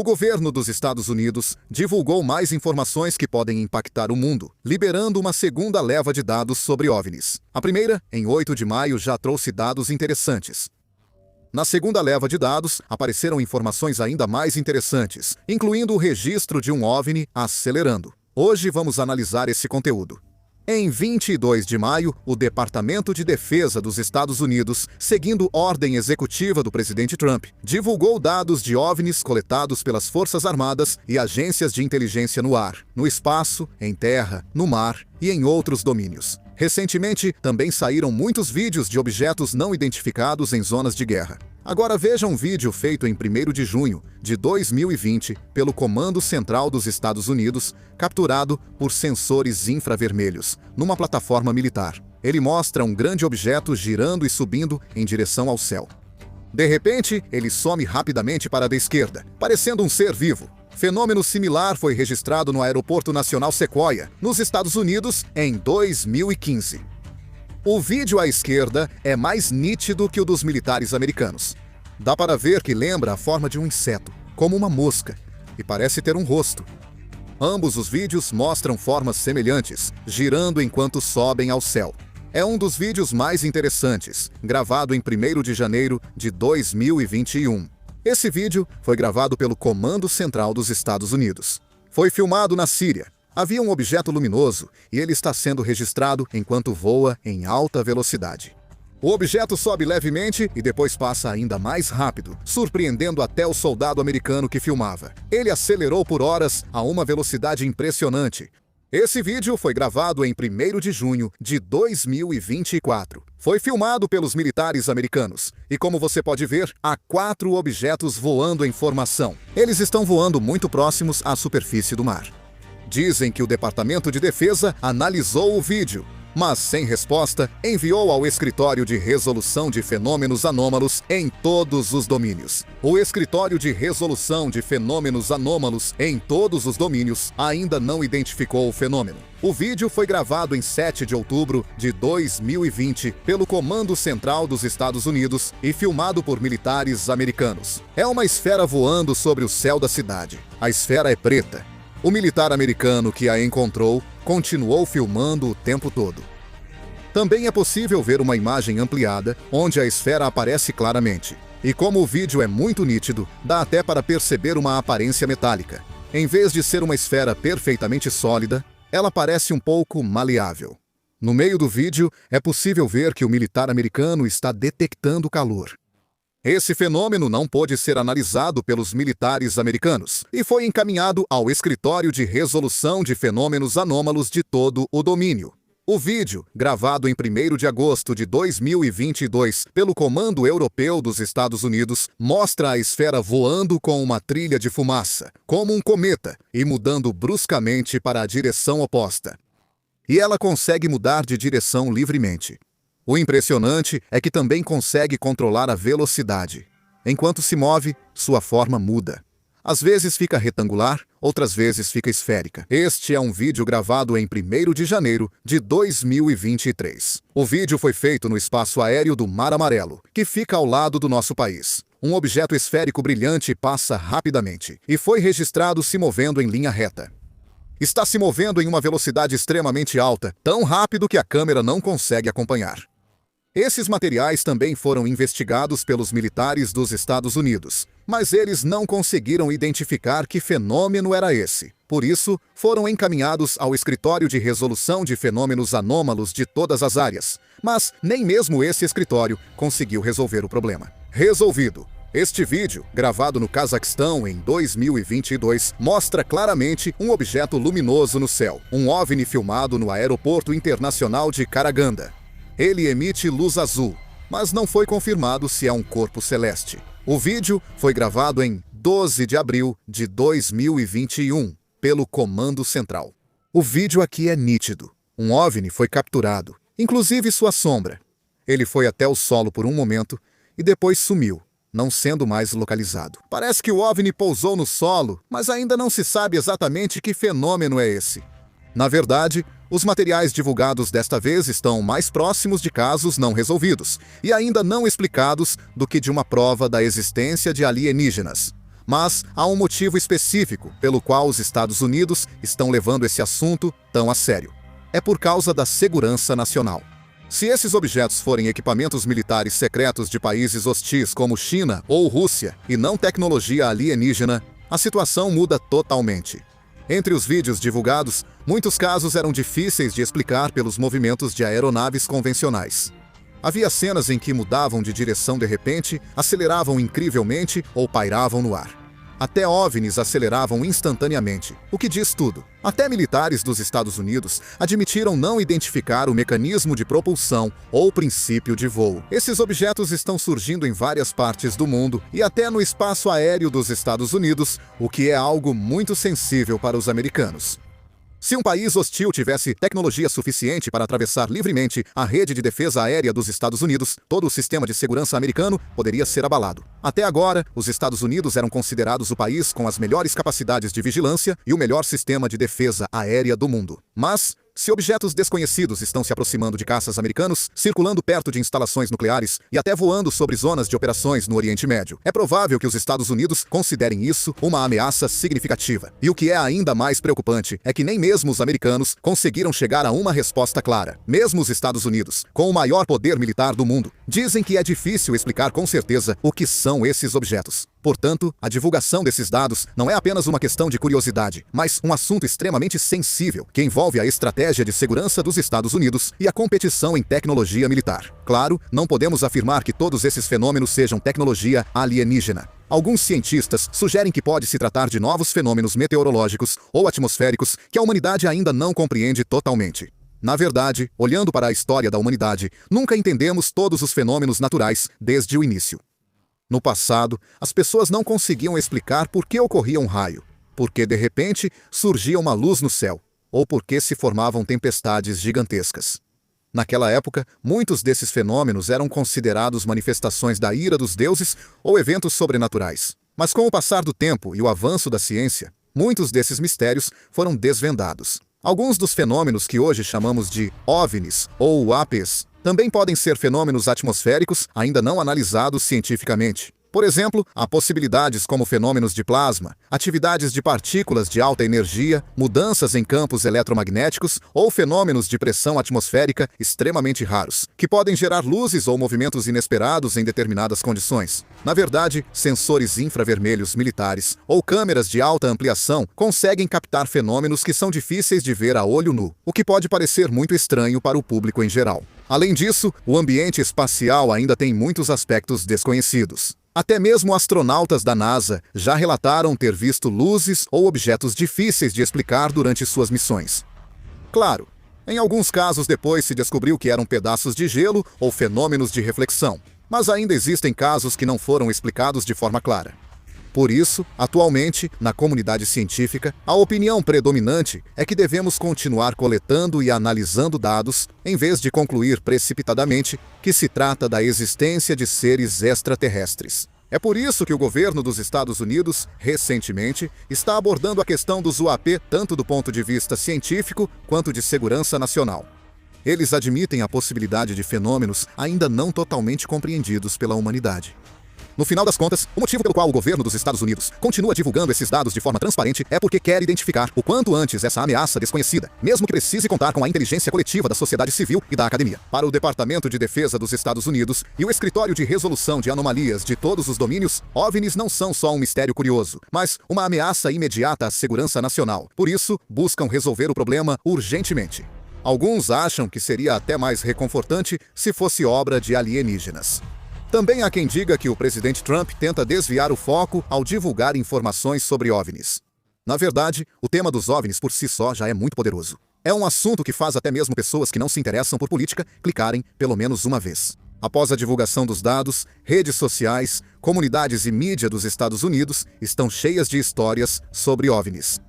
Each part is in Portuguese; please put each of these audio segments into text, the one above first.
O governo dos Estados Unidos divulgou mais informações que podem impactar o mundo, liberando uma segunda leva de dados sobre OVNIs. A primeira, em 8 de maio, já trouxe dados interessantes. Na segunda leva de dados, apareceram informações ainda mais interessantes, incluindo o registro de um OVNI acelerando. Hoje vamos analisar esse conteúdo. Em 22 de maio, o Departamento de Defesa dos Estados Unidos, seguindo ordem executiva do presidente Trump, divulgou dados de OVNIs coletados pelas Forças Armadas e agências de inteligência no ar, no espaço, em terra, no mar e em outros domínios. Recentemente, também saíram muitos vídeos de objetos não identificados em zonas de guerra. Agora veja um vídeo feito em 1º de junho de 2020 pelo Comando Central dos Estados Unidos, capturado por sensores infravermelhos, numa plataforma militar. Ele mostra um grande objeto girando e subindo em direção ao céu. De repente, ele some rapidamente para a esquerda, parecendo um ser vivo. Fenômeno similar foi registrado no Aeroporto Nacional Sequoia, nos Estados Unidos, em 2015. O vídeo à esquerda é mais nítido que o dos militares americanos. Dá para ver que lembra a forma de um inseto, como uma mosca, e parece ter um rosto. Ambos os vídeos mostram formas semelhantes, girando enquanto sobem ao céu. É um dos vídeos mais interessantes, gravado em 1º de janeiro de 2021. Esse vídeo foi gravado pelo Comando Central dos Estados Unidos. Foi filmado na Síria. Havia um objeto luminoso e ele está sendo registrado enquanto voa em alta velocidade. O objeto sobe levemente e depois passa ainda mais rápido, surpreendendo até o soldado americano que filmava. Ele acelerou por horas a uma velocidade impressionante. Esse vídeo foi gravado em 1º de junho de 2024. Foi filmado pelos militares americanos. E como você pode ver, há 4 objetos voando em formação. Eles estão voando muito próximos à superfície do mar. Dizem que o Departamento de Defesa analisou o vídeo, mas sem resposta, enviou ao Escritório de Resolução de Fenômenos Anômalos em todos os domínios. O Escritório de Resolução de Fenômenos Anômalos em todos os domínios ainda não identificou o fenômeno. O vídeo foi gravado em 7 de outubro de 2020 pelo Comando Central dos Estados Unidos e filmado por militares americanos. É uma esfera voando sobre o céu da cidade. A esfera é preta. O militar americano que a encontrou continuou filmando o tempo todo. Também é possível ver uma imagem ampliada, onde a esfera aparece claramente. E como o vídeo é muito nítido, dá até para perceber uma aparência metálica. Em vez de ser uma esfera perfeitamente sólida, ela parece um pouco maleável. No meio do vídeo, é possível ver que o militar americano está detectando calor. Esse fenômeno não pôde ser analisado pelos militares americanos e foi encaminhado ao Escritório de Resolução de Fenômenos Anômalos de todo o domínio. O vídeo, gravado em 1º de agosto de 2022 pelo Comando Europeu dos Estados Unidos, mostra a esfera voando com uma trilha de fumaça, como um cometa, e mudando bruscamente para a direção oposta. E ela consegue mudar de direção livremente. O impressionante é que também consegue controlar a velocidade. Enquanto se move, sua forma muda. Às vezes fica retangular, outras vezes fica esférica. Este é um vídeo gravado em 1º de janeiro de 2023. O vídeo foi feito no espaço aéreo do Mar Amarelo, que fica ao lado do nosso país. Um objeto esférico brilhante passa rapidamente e foi registrado se movendo em linha reta. Está se movendo em uma velocidade extremamente alta, tão rápido que a câmera não consegue acompanhar. Esses materiais também foram investigados pelos militares dos Estados Unidos, mas eles não conseguiram identificar que fenômeno era esse. Por isso, foram encaminhados ao Escritório de Resolução de Fenômenos Anômalos de todas as áreas, mas nem mesmo esse escritório conseguiu resolver o problema. Resolvido! Este vídeo, gravado no Cazaquistão em 2022, mostra claramente um objeto luminoso no céu, um OVNI filmado no Aeroporto Internacional de Karaganda. Ele emite luz azul, mas não foi confirmado se é um corpo celeste. O vídeo foi gravado em 12 de abril de 2021, pelo Comando Central. O vídeo aqui é nítido. Um OVNI foi capturado, inclusive sua sombra. Ele foi até o solo por um momento e depois sumiu, não sendo mais localizado. Parece que o OVNI pousou no solo, mas ainda não se sabe exatamente que fenômeno é esse. Na verdade, os materiais divulgados desta vez estão mais próximos de casos não resolvidos e ainda não explicados do que de uma prova da existência de alienígenas. Mas há um motivo específico pelo qual os Estados Unidos estão levando esse assunto tão a sério. É por causa da segurança nacional. Se esses objetos forem equipamentos militares secretos de países hostis como China ou Rússia e não tecnologia alienígena, a situação muda totalmente. Entre os vídeos divulgados, muitos casos eram difíceis de explicar pelos movimentos de aeronaves convencionais. Havia cenas em que mudavam de direção de repente, aceleravam incrivelmente ou pairavam no ar. Até OVNIs aceleravam instantaneamente, o que diz tudo. Até militares dos Estados Unidos admitiram não identificar o mecanismo de propulsão ou princípio de voo. Esses objetos estão surgindo em várias partes do mundo e até no espaço aéreo dos Estados Unidos, o que é algo muito sensível para os americanos. Se um país hostil tivesse tecnologia suficiente para atravessar livremente a rede de defesa aérea dos Estados Unidos, todo o sistema de segurança americano poderia ser abalado. Até agora, os Estados Unidos eram considerados o país com as melhores capacidades de vigilância e o melhor sistema de defesa aérea do mundo. Mas, se objetos desconhecidos estão se aproximando de caças americanos, circulando perto de instalações nucleares e até voando sobre zonas de operações no Oriente Médio, é provável que os Estados Unidos considerem isso uma ameaça significativa. E o que é ainda mais preocupante é que nem mesmo os americanos conseguiram chegar a uma resposta clara. Mesmo os Estados Unidos, com o maior poder militar do mundo, dizem que é difícil explicar com certeza o que são esses objetos. Portanto, a divulgação desses dados não é apenas uma questão de curiosidade, mas um assunto extremamente sensível que envolve a estratégia de segurança dos Estados Unidos e a competição em tecnologia militar. Claro, não podemos afirmar que todos esses fenômenos sejam tecnologia alienígena. Alguns cientistas sugerem que pode se tratar de novos fenômenos meteorológicos ou atmosféricos que a humanidade ainda não compreende totalmente. Na verdade, olhando para a história da humanidade, nunca entendemos todos os fenômenos naturais desde o início. No passado, as pessoas não conseguiam explicar por que ocorria um raio, por que de repente surgia uma luz no céu, ou por que se formavam tempestades gigantescas. Naquela época, muitos desses fenômenos eram considerados manifestações da ira dos deuses ou eventos sobrenaturais. Mas com o passar do tempo e o avanço da ciência, muitos desses mistérios foram desvendados. Alguns dos fenômenos que hoje chamamos de OVNIs ou UAPs também podem ser fenômenos atmosféricos ainda não analisados cientificamente. Por exemplo, há possibilidades como fenômenos de plasma, atividades de partículas de alta energia, mudanças em campos eletromagnéticos ou fenômenos de pressão atmosférica extremamente raros, que podem gerar luzes ou movimentos inesperados em determinadas condições. Na verdade, sensores infravermelhos militares ou câmeras de alta ampliação conseguem captar fenômenos que são difíceis de ver a olho nu, o que pode parecer muito estranho para o público em geral. Além disso, o ambiente espacial ainda tem muitos aspectos desconhecidos. Até mesmo astronautas da NASA já relataram ter visto luzes ou objetos difíceis de explicar durante suas missões. Claro, em alguns casos depois se descobriu que eram pedaços de gelo ou fenômenos de reflexão, mas ainda existem casos que não foram explicados de forma clara. Por isso, atualmente, na comunidade científica, a opinião predominante é que devemos continuar coletando e analisando dados, em vez de concluir precipitadamente que se trata da existência de seres extraterrestres. É por isso que o governo dos Estados Unidos, recentemente, está abordando a questão dos UAP tanto do ponto de vista científico quanto de segurança nacional. Eles admitem a possibilidade de fenômenos ainda não totalmente compreendidos pela humanidade. No final das contas, o motivo pelo qual o governo dos Estados Unidos continua divulgando esses dados de forma transparente é porque quer identificar o quanto antes essa ameaça desconhecida, mesmo que precise contar com a inteligência coletiva da sociedade civil e da academia. Para o Departamento de Defesa dos Estados Unidos e o Escritório de Resolução de Anomalias de todos os domínios, OVNIs não são só um mistério curioso, mas uma ameaça imediata à segurança nacional. Por isso, buscam resolver o problema urgentemente. Alguns acham que seria até mais reconfortante se fosse obra de alienígenas. Também há quem diga que o presidente Trump tenta desviar o foco ao divulgar informações sobre OVNIs. Na verdade, o tema dos OVNIs por si só já é muito poderoso. É um assunto que faz até mesmo pessoas que não se interessam por política clicarem pelo menos uma vez. Após a divulgação dos dados, redes sociais, comunidades e mídia dos Estados Unidos estão cheias de histórias sobre OVNIs.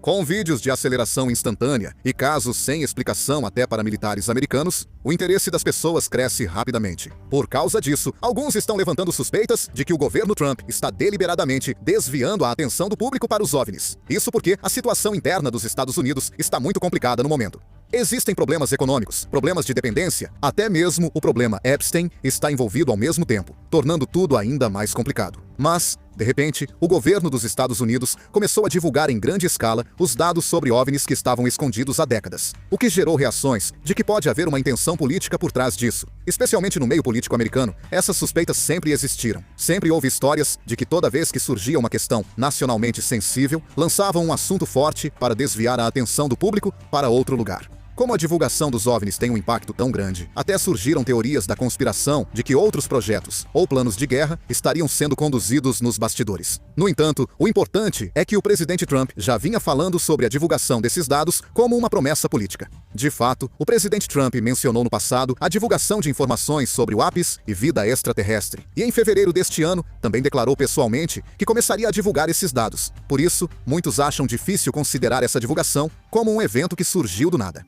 Com vídeos de aceleração instantânea e casos sem explicação até para militares americanos, o interesse das pessoas cresce rapidamente. Por causa disso, alguns estão levantando suspeitas de que o governo Trump está deliberadamente desviando a atenção do público para os OVNIs. Isso porque a situação interna dos Estados Unidos está muito complicada no momento. Existem problemas econômicos, problemas de dependência, até mesmo o problema Epstein está envolvido ao mesmo tempo, tornando tudo ainda mais complicado. Mas, De repente, o governo dos Estados Unidos começou a divulgar em grande escala os dados sobre OVNIs que estavam escondidos há décadas, o que gerou reações de que pode haver uma intenção política por trás disso. Especialmente no meio político americano, essas suspeitas sempre existiram. Sempre houve histórias de que toda vez que surgia uma questão nacionalmente sensível, lançavam um assunto forte para desviar a atenção do público para outro lugar. Como a divulgação dos OVNIs tem um impacto tão grande, até surgiram teorias da conspiração de que outros projetos ou planos de guerra estariam sendo conduzidos nos bastidores. No entanto, o importante é que o presidente Trump já vinha falando sobre a divulgação desses dados como uma promessa política. De fato, o presidente Trump mencionou no passado a divulgação de informações sobre o APIS e vida extraterrestre, e em fevereiro deste ano também declarou pessoalmente que começaria a divulgar esses dados. Por isso, muitos acham difícil considerar essa divulgação como um evento que surgiu do nada.